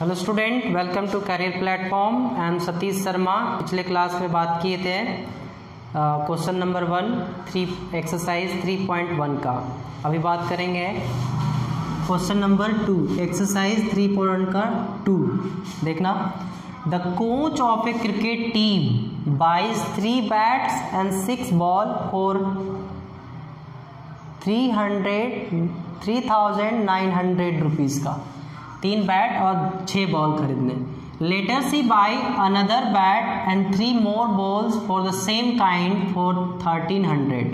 Hello student, welcome to career platform. I am Satish Sharma. पिछले class में बात किए थे क्वेश्चन नंबर 1 एक्सरसाइज 3.1 का। अभी बात करेंगे क्वेश्चन नंबर 2 एक्सरसाइज 3.1 का 2। देखना, the coach of a cricket team buys 3 bats and 6 ball for 3,900 rupees का। 3 बैट और 6 बॉल खरीदने। Later she buys another bat and 3 more balls for the same kind for 1300।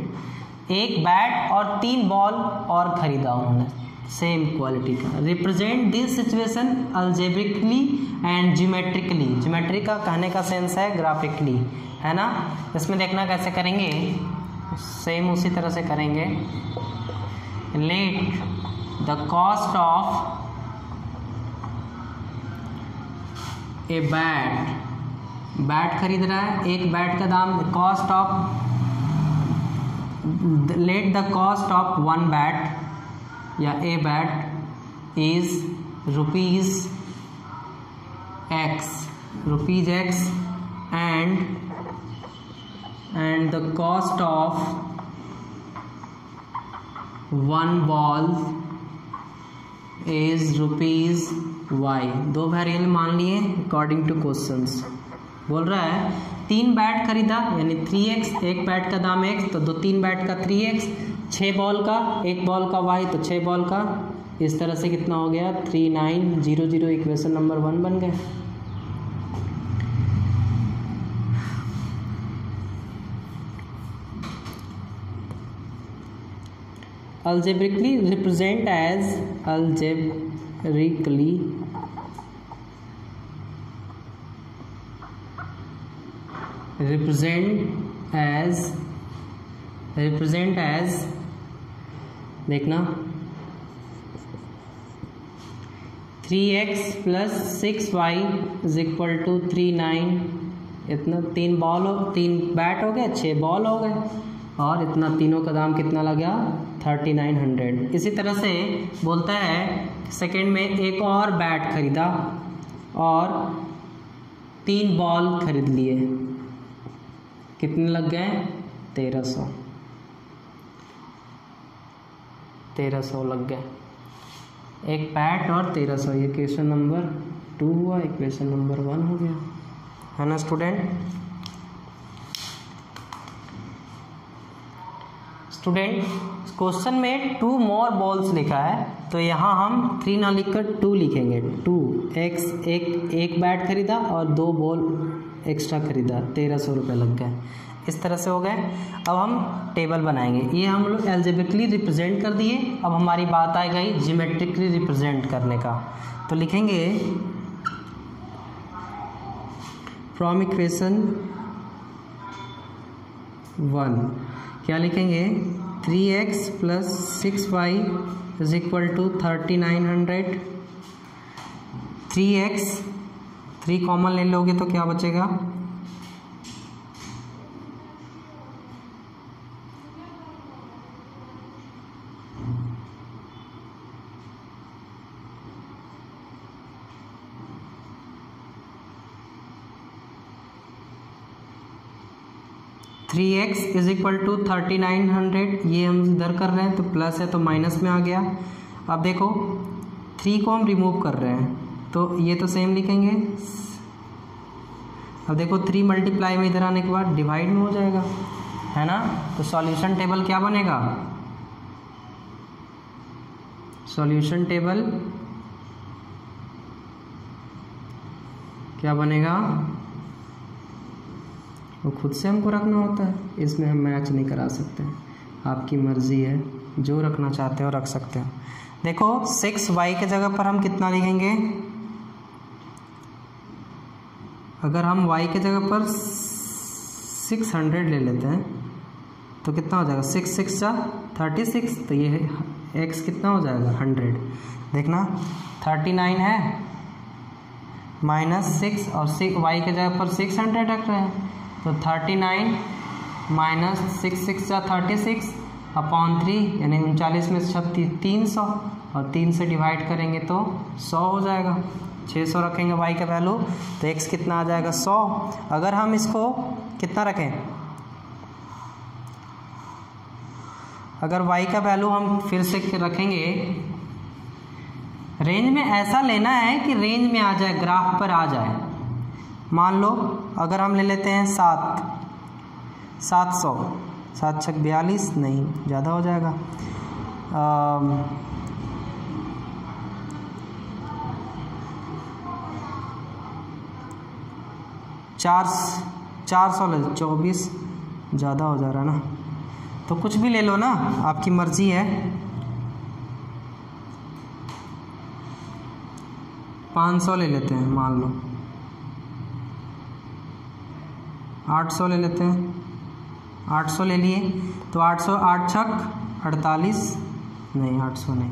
एक बैट और 3 ball और खरीदा उन्होंने सेम क्वालिटी का। Represent this situation algebraically and geometrically. Geometry का कहने का सेंस है ग्राफिकली, है ना। इसमें देखना कैसे करेंगे, सेम उसी तरह से करेंगे। Let the cost of a bat खरीद रहा है, एक बैट का दाम cost of, let the cost of 1 bat या a bat is rupees x and the cost of 1 ball is rupees y. 2 variable मान लिए अकॉर्डिंग टू क्वेश्चंस। बोल रहा है 3 बैट खरीदा यानी 3x, एक बैट का दाम x तो 3 बैट का 3x, 6 बॉल का, एक बॉल का y तो 6 बॉल का। इस तरह से कितना हो गया 3900। इक्वेशन नंबर 1 बन गया। algebraically represent as देखना 3x plus 6y is equal to 39। इतना 3 बैट हो गए, 6 बॉल हो गए और इतना तीनों का दाम कितना लगा 3900। इसी तरह से बोलता है सेकंड में एक और बैट खरीदा और 3 बॉल खरीद लिए, कितने लग गए 1300 लग गए। एक बैट और 1300। ये क्वेश्चन नंबर 2 हुआ, इक्वेशन नंबर 1 हो गया, है ना स्टूडेंट। क्वेश्चन में 2 मोर बॉल्स लिखा है तो यहाँ हम 3 ना लिखकर 2 लिखेंगे। 2x, एक बैट खरीदा और 2 बॉल एक्स्ट्रा खरीदा, 1300 रुपये लग गए। इस तरह से हो गए। अब हम टेबल बनाएंगे। ये हम लोग एल्जेब्रिकली रिप्रेजेंट कर दिए। अब हमारी बात आ गई ज्योमेट्रिकली रिप्रेजेंट करने का। तो लिखेंगे फ्रॉम इक्वेशन 1 क्या लिखेंगे 3x plus 6y is equal to 3900। 3 common ले लोगे तो क्या बचेगा 3x इज इक्वल टू 3900। ये हम इधर कर रहे हैं तो प्लस है तो माइनस में आ गया। अब देखो 3 को हम रिमूव कर रहे हैं तो ये तो सेम लिखेंगे। अब देखो 3 मल्टीप्लाई में इधर आने के बाद डिवाइड में हो जाएगा, है ना। तो सॉल्यूशन टेबल क्या बनेगा, सॉल्यूशन टेबल क्या बनेगा, वो खुद से हमको रखना होता है, इसमें हम मैच नहीं करा सकते। आपकी मर्जी है, जो रखना चाहते हो रख सकते हो। देखो 6y के जगह पर हम कितना लिखेंगे, अगर हम y के जगह पर 600 ले लेते हैं तो कितना हो जाएगा 6 6 36। तो ये x कितना हो जाएगा 100। देखना 39 है -6 और y के जगह पर 600 रख रहे हैं तो 39 माइनस 6 6 36 अपॉन 3 यानी 39 में 300 और 3 से डिवाइड करेंगे तो 100 हो जाएगा। 600 रखेंगे y का वैल्यू तो x कितना आ जाएगा 100। अगर हम इसको कितना रखें, अगर y का वैल्यू हम फिर से रखेंगे, रेंज में ऐसा लेना है कि रेंज में आ जाए, ग्राफ पर आ जाए। मान लो अगर हम ले लेते हैं 700, 7 छक 42, नहीं ज़्यादा हो जाएगा, 400 ले, 24 ज़्यादा हो जा रहा ना, तो कुछ भी ले लो ना, आपकी मर्जी है। 500 ले लेते हैं, मान लो 800 ले लेते हैं, 800 ले लिए तो 800, 8 छक 48, नहीं 800 नहीं,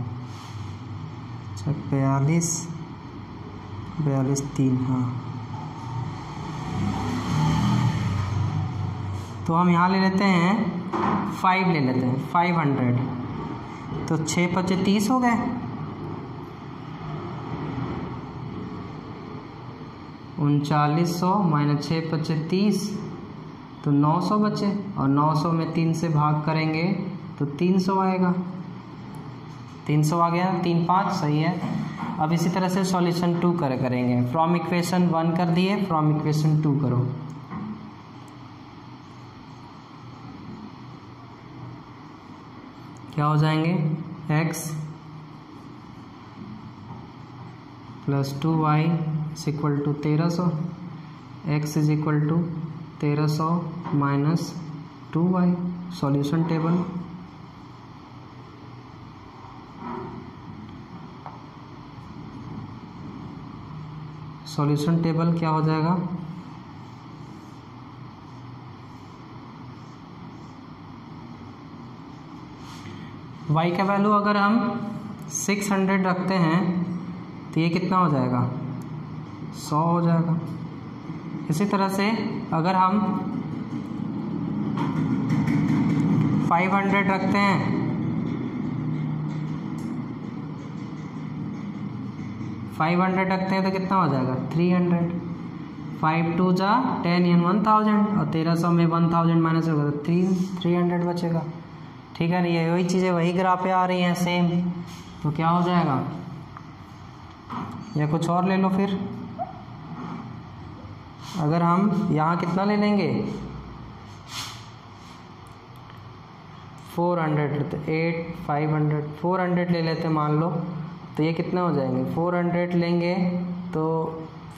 छक 42, 42 3, हाँ तो हम यहाँ ले लेते हैं 5 ले लेते हैं, 500 तो 6 पचे 30 हो गए, 3900 माइनस 6 पचे 30 तो 900 बचे, और 900 में 3 से भाग करेंगे तो 300 आएगा, 300 आ गया, 3 5 सही है। अब इसी तरह से सॉल्यूशन 2 करेंगे। फ्रॉम इक्वेशन 1 कर दिए, फ्रॉम इक्वेशन 2 करो। क्या हो जाएंगे, x plus 2y is equal to 1300, x is equal to 1300 minus 2y। Solution table, solution table क्या हो जाएगा, y का वैल्यू अगर हम 600 रखते हैं तो ये कितना हो जाएगा, 100 हो जाएगा। इसी तरह से अगर हम 500 रखते हैं, 500 रखते हैं तो कितना हो जाएगा, 300। 5 2 जा 10 यानी 1000, और 1300 में 1000 माइनस होगा तो 300 बचेगा। ठीक है, ये वही चीज़ें वही ग्राफ पे आ रही हैं सेम, तो क्या हो जाएगा, या कुछ और ले लो फिर। अगर हम यहाँ कितना ले लेंगे, 400 तो 8 500, 400 ले लेते मान लो, तो ये कितना हो जाएंगे, 400 लेंगे तो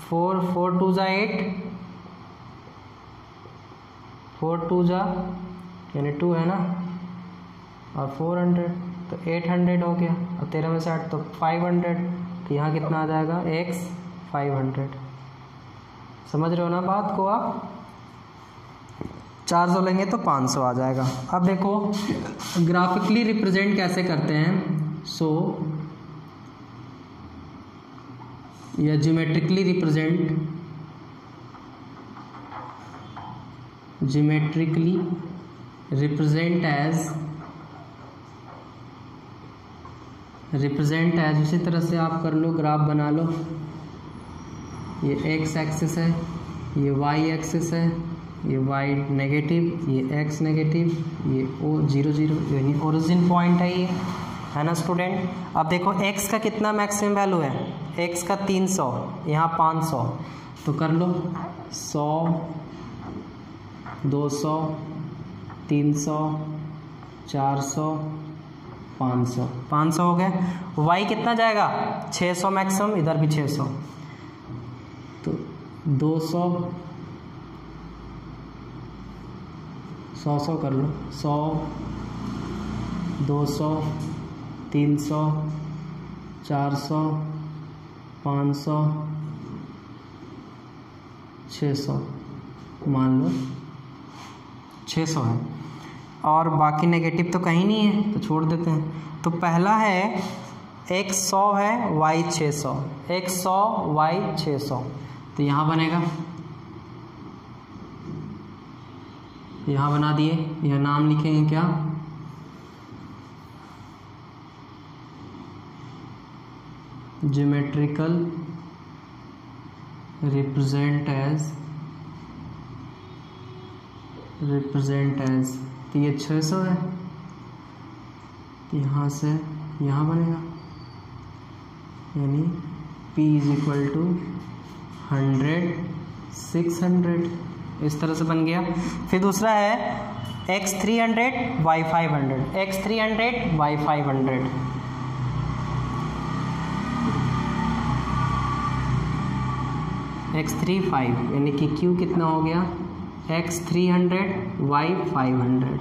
4 4 2 जा 8, 4 2 जा यानी 2 है ना, और 400 तो 800 हो गया, और 13 में से 8 तो 500, तो यहाँ कितना आ जाएगा, x 500। समझ रहे हो ना बात को आप। 400 लेंगे तो 500 आ जाएगा। अब देखो ग्राफिकली रिप्रेजेंट कैसे करते हैं, सो या geometrically represent, geometrically represent as उसी तरह से आप कर लो, ग्राफ बना लो। ये x एक्सिस है, ये y एक्सिस है, ये y नेगेटिव, ये x नेगेटिव, ये o 0 0 यानी ओरिजिन पॉइंट है, ये है ना स्टूडेंट। अब देखो x का कितना मैक्सिमम वैल्यू है, x का 300, यहाँ 500, तो कर लो 100 200 300 400 500 हो गए। y कितना जाएगा, 600 मैक्सिमम, इधर भी 600, तो 200 100 कर लो, 100 200 300 400 500 600 मान लो 600 है, और बाकी नेगेटिव तो कहीं नहीं है तो छोड़ देते हैं। तो पहला है x 100 है, y 600, x 100 y 600, तो यहाँ बनेगा, यहाँ बना दिए, यह नाम लिखेंगे क्या, ज्योमेट्रिकल रिप्रेजेंट एज तो ये 600 है, तो यहाँ से यहाँ बनेगा, यानी P इज इक्वल टू 100 600, इस तरह से बन गया। फिर दूसरा है x 300 y 500, x 300 y 500, x 35 यानी कि q कितना हो गया x 300 y 500।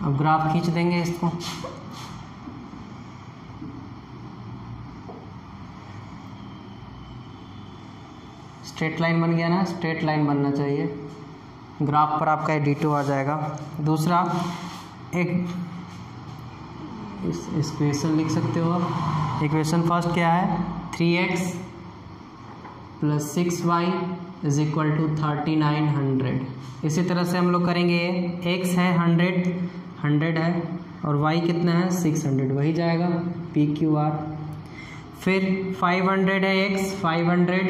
अब ग्राफ खींच देंगे इसको, स्ट्रेट लाइन बन गया ना, स्ट्रेट लाइन बनना चाहिए, ग्राफ पर आपका D2 आ जाएगा। दूसरा एक इस इक्वेशन लिख सकते हो आप। इक्वेशन फर्स्ट क्या है, 3x + 6y is equal to 3900। इसी तरह से हम लोग करेंगे, x है 100 है और y कितना है 600, वही जाएगा PQR। फिर 500 है x 500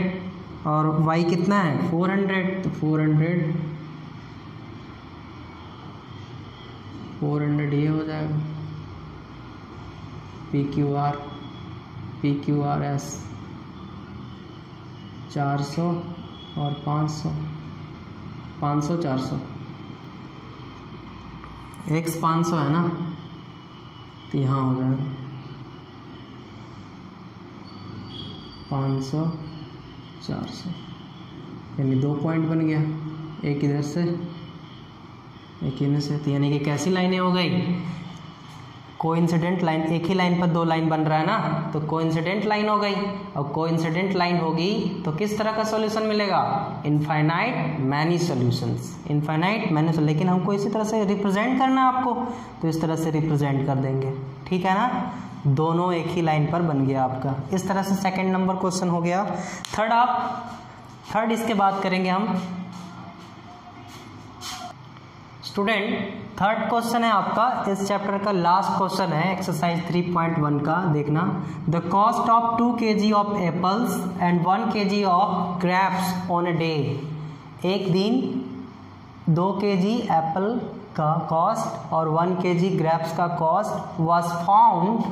और y कितना है 400, तो 400 ये हो जाएगा PQRS 400 और 500 400, x 500 है ना, तो यहाँ हो जाएगा 500 400, यानी 2 पॉइंट बन गया, एक इधर से एक इधर से, तो यानी कि कैसी लाइनें हो गई, कोइंसिडेंट लाइन। एक ही लाइन पर 2 लाइन बन रहा है ना, तो कोइंसिडेंट लाइन हो गई। और कोइंसिडेंट लाइन होगी तो किस तरह का सॉल्यूशन मिलेगा, infinite many solutions, infinite many. लेकिन हमको इसी तरह से रिप्रेजेंट करना है आपको, तो इस तरह से रिप्रेजेंट कर देंगे, ठीक है ना, दोनों एक ही लाइन पर बन गया आपका। इस तरह से सेकंड नंबर क्वेश्चन हो गया। थर्ड इसके बाद करेंगे हम स्टूडेंट। थर्ड क्वेश्चन है आपका इस चैप्टर का लास्ट क्वेश्चन है, एक्सरसाइज 3.1 का। देखना, the cost of 2 kg of apples and 1 kg of grapes on a day. एक दिन 2 kg एप्पल का कॉस्ट और 1 kg ग्रेप्स का cost was found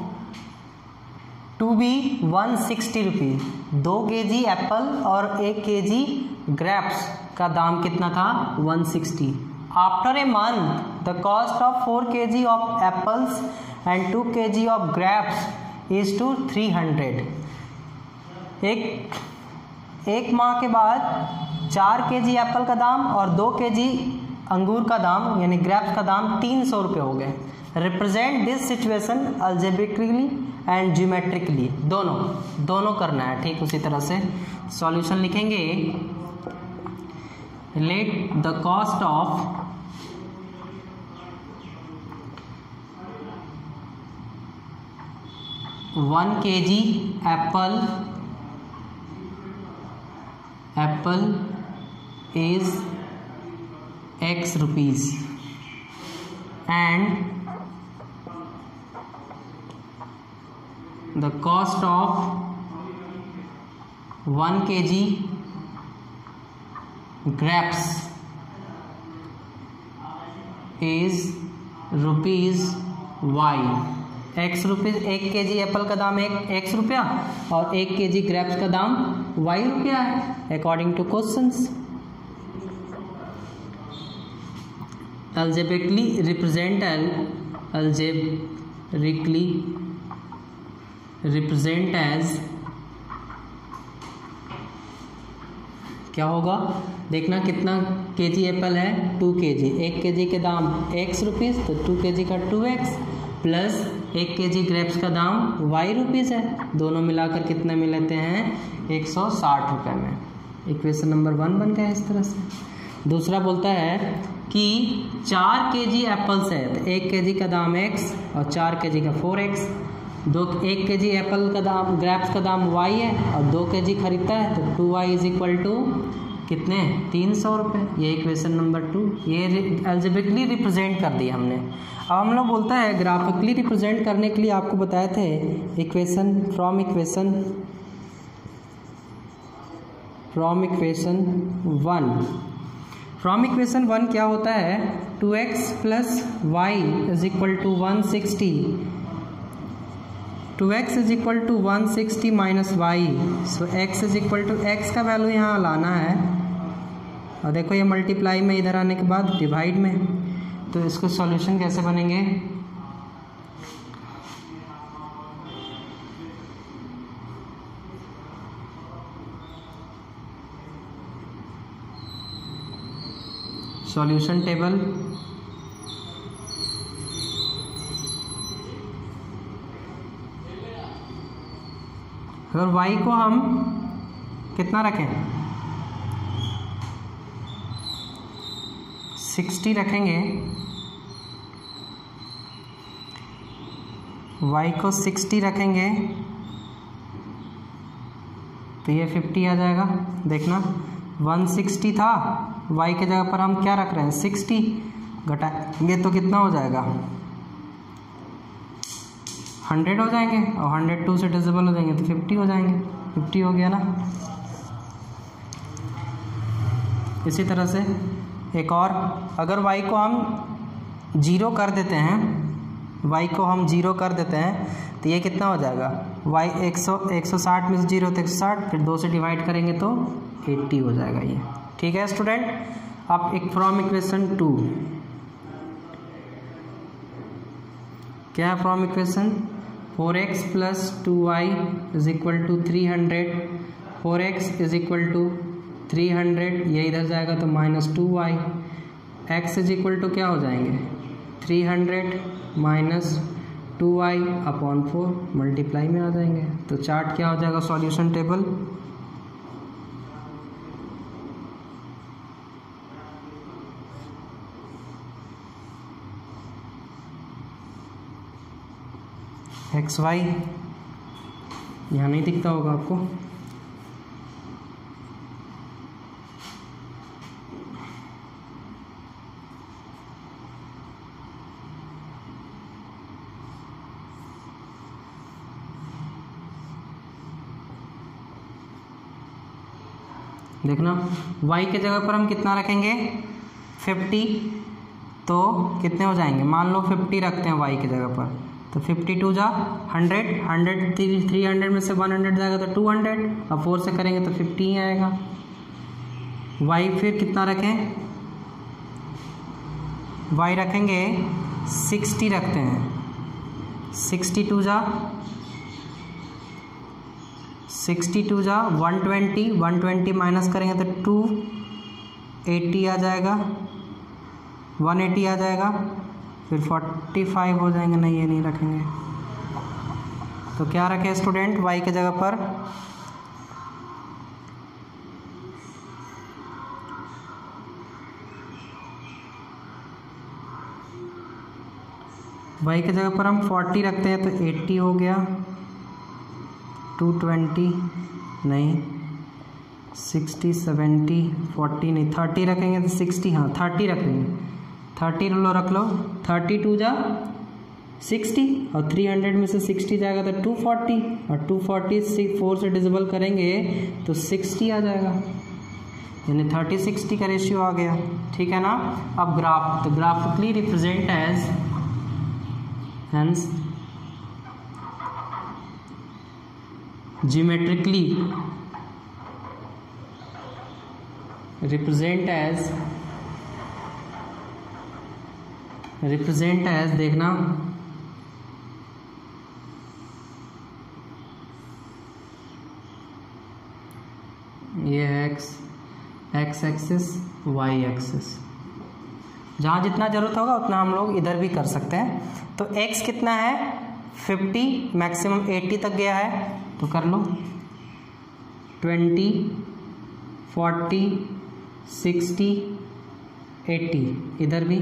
to be 160 rupees. 2 kg apple और 1 kg ग्रेप्स का दाम कितना था 160। After a month the cost of 4 kg of apples and 2 kg of grapes is to 300। एक माह के बाद 4 kg एप्पल का दाम और 2 kg अंगूर का दाम यानी ग्रेप्स का दाम 300 रुपये हो गए। Represent this situation algebraically and geometrically, दोनों करना है, ठीक। उसी तरह से सॉल्यूशन लिखेंगे, late the cost of one kg Apple is x rupees and the cost of 1 kg grapes is rupees y। x rupees 1 kg Apple का दाम x रुपया और 1 kg ग्रेप्स का दाम y रुपया है according two questions. algebraically represent as क्या होगा, देखना कितना kg एप्पल है 2 kg। 1 kg के दाम x रुपीज़, तो 2 kg का 2x प्लस 1 kg ग्रेप्स का दाम y रुपीज़ है। दोनों मिलाकर कितने में लेते हैं 160 रुपये में। इक्वेशन नंबर 1 बन गया इस तरह से। दूसरा बोलता है कि 4 kg एप्पल्स है, तो 1 kg का दाम x और 4 kg का 4x। 1 kg एप्पल का दाम ग्रेप्स का दाम y है और 2 kg खरीदता है, तो 2y इज इक्वल टू कितने 300 रुपये। ये इक्वेशन नंबर 2, ये अलजेब्रिकली रिप्रेजेंट कर दिया हमने। अब हम लोग बोलता है ग्राफिकली रिप्रेजेंट करने के लिए आपको बताए थे equation from equation from equation 1 क्या होता है, 2x plus y is equal to 160, 2x is equal to 160 minus y, so x is equal to x का वैल्यू यहाँ लाना है, और देखो ये मल्टीप्लाई में इधर आने के बाद डिवाइड में, तो इसको सॉल्यूशन कैसे बनेंगे, सॉल्यूशन टेबल, अगर y को हम कितना रखें 60 रखेंगे, y को 60 रखेंगे तो ये 50 आ जाएगा। देखना 160 था, y के जगह पर हम क्या रख रहे हैं 60, घटाएंगे तो कितना हो जाएगा 100 हो जाएंगे, और 100 2 से डिविजिबल हो जाएंगे तो 50 हो जाएंगे, 50 हो गया ना। इसी तरह से एक और, अगर y को हम 0 कर देते हैं, y को हम 0 कर देते हैं तो ये कितना हो जाएगा, y 160 में से 0 तो 160, फिर 2 से डिवाइड करेंगे तो 80 हो जाएगा ये। ठीक है स्टूडेंट। अब एक फ्रॉम इक्वेशन 2, क्या है from equation, 4x plus 2y is equal to 300, 4x is equal to 300, ये इधर जाएगा तो minus 2y, x is equal to क्या हो जाएंगे 300 माइनस 2y अपॉन 4, मल्टीप्लाई में आ जाएंगे, तो चार्ट क्या हो जाएगा सॉल्यूशन टेबल, एक्स वाई, यहाँ नहीं दिखता होगा आपको, देखना y के जगह पर हम कितना रखेंगे 50, तो कितने हो जाएंगे, मान लो 50 रखते हैं y की जगह पर, तो 52 जा 100, 300 में से 100 जाएगा तो 200, अब 4 से करेंगे तो 50 ही आएगा। y फिर कितना रखें, y रखेंगे 60 रखते हैं, 62 जा 120, 120 माइनस करेंगे तो 280 आ जाएगा, 180 आ जाएगा, फिर 45 हो जाएंगे, नहीं ये नहीं रखेंगे, तो क्या रखें स्टूडेंट y के जगह पर, y के जगह पर हम 40 रखते हैं तो 80 हो गया, 220 नहीं, 60 70 40 नहीं, 30 रखेंगे तो 60, हाँ 30 रखेंगे, 30 लो रख लो, 32 जा 60, और 300 में से 60 जाएगा तो 240, और 240 4 से डिविजिबल करेंगे तो 60 आ जाएगा, यानी 30-60 का रेशियो आ गया। ठीक है ना। अब ग्राफ, तो graphically represent as, hence geometrically represent as देखना ये है x एक्सिस y एक्सिस, जहाँ जितना ज़रूरत होगा उतना हम लोग इधर भी कर सकते हैं। तो x कितना है 50, मैक्सिमम 80 तक गया है, तो कर लो 20 40 60 80, इधर भी,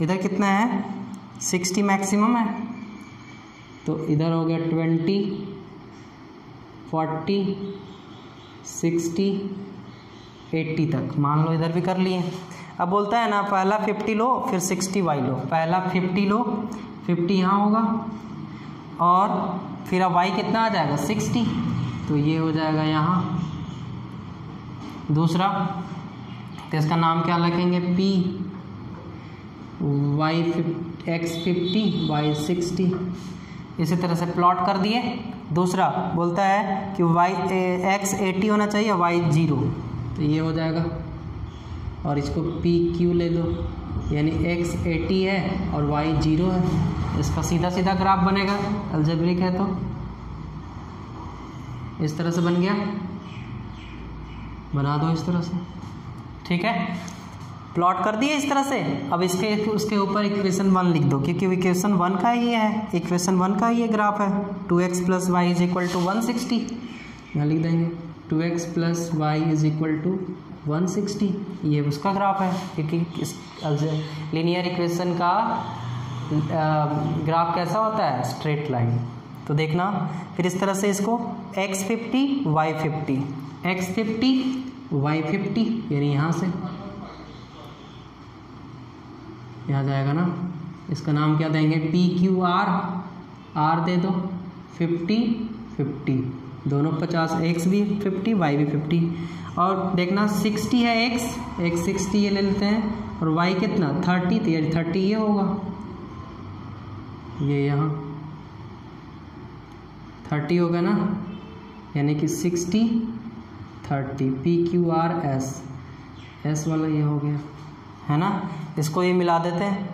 इधर कितना है 60 मैक्सिमम है, तो इधर हो गया 20 40 60 80 तक, मान लो इधर भी कर लिए। अब बोलता है ना पहला 50 लो फिर 60 y लो, पहला 50 लो, 50 यहाँ होगा, और फिर अब y कितना आ जाएगा 60, तो ये हो जाएगा यहाँ दूसरा तो इसका नाम क्या रखेंगे, पी वाई x50 y 60, इसी तरह से प्लॉट कर दिए। दूसरा बोलता है कि x 80 होना चाहिए y 0, तो ये हो जाएगा। और इसको पी क्यू ले लो, यानी x 80 है और y 0 है। इसका सीधा सीधा ग्राफ बनेगा, अलजेब्रिक है तो इस तरह से बन गया, बना दो इस तरह से, ठीक है। प्लॉट कर दिए इस तरह से। अब उसके ऊपर इक्वेशन 1 लिख दो, क्योंकि इक्वेशन 1 का ही है, इक्वेशन 1 का ये ग्राफ है। 2x + y = 160, यहाँ लिख देंगे 2x + y = 160, ये उसका ग्राफ है। क्योंकि इस लीनियर इक्वेशन का ग्राफ कैसा होता है, स्ट्रेट लाइन। तो देखना फिर इस तरह से इसको x50 y50, x50 y50, यानी यहाँ से यहाँ जाएगा ना। इसका नाम क्या देंगे, पी क्यू आर, आर दे दो, 50 50, दोनों 50, x भी 50 y भी 50। और देखना 60 है x 60 ये ले लेते हैं, और y कितना 30, तो यानी 30 ये होगा, ये यहाँ 30 होगा ना, यानी कि 60 30, पी क्यू आर एस वाला ये हो गया, है ना। इसको ये मिला देते हैं,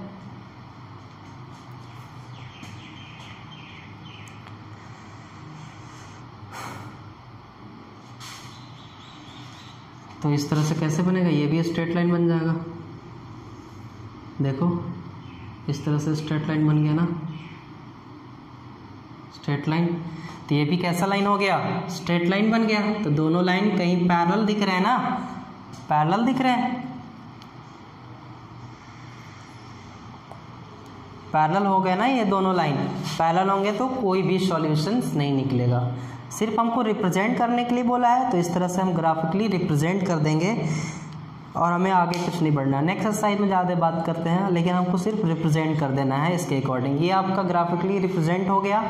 तो इस तरह से कैसे बनेगा, ये भी स्ट्रेट लाइन बन जाएगा। देखो इस तरह से स्ट्रेट लाइन बन गया ना, स्ट्रेट लाइन। तो ये भी कैसा लाइन हो गया, स्ट्रेट लाइन बन गया। तो दोनों लाइन कहीं पैरेलल दिख रहे हैं ना, पैरेलल दिख रहे हैं, पैरेलल हो गए ना, ये दोनों लाइन पैरेलल होंगे तो कोई भी सॉल्यूशंस नहीं निकलेगा। सिर्फ हमको रिप्रेजेंट करने के लिए बोला है, तो इस तरह से हम ग्राफिकली रिप्रेजेंट कर देंगे और हमें आगे कुछ नहीं बढ़ना। नेक्स्ट एक्सरसाइज में ज़्यादा बात करते हैं, लेकिन हमको सिर्फ रिप्रेजेंट कर देना है इसके अकॉर्डिंग। ये आपका ग्राफिकली रिप्रेजेंट हो गया।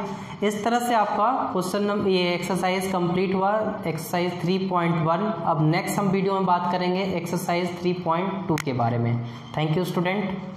इस तरह से आपका क्वेश्चन नंबर ये एक्सरसाइज कंप्लीट हुआ, एक्सरसाइज 3.1। अब नेक्स्ट हम वीडियो में बात करेंगे एक्सरसाइज 3.2 के बारे में। Thank you student.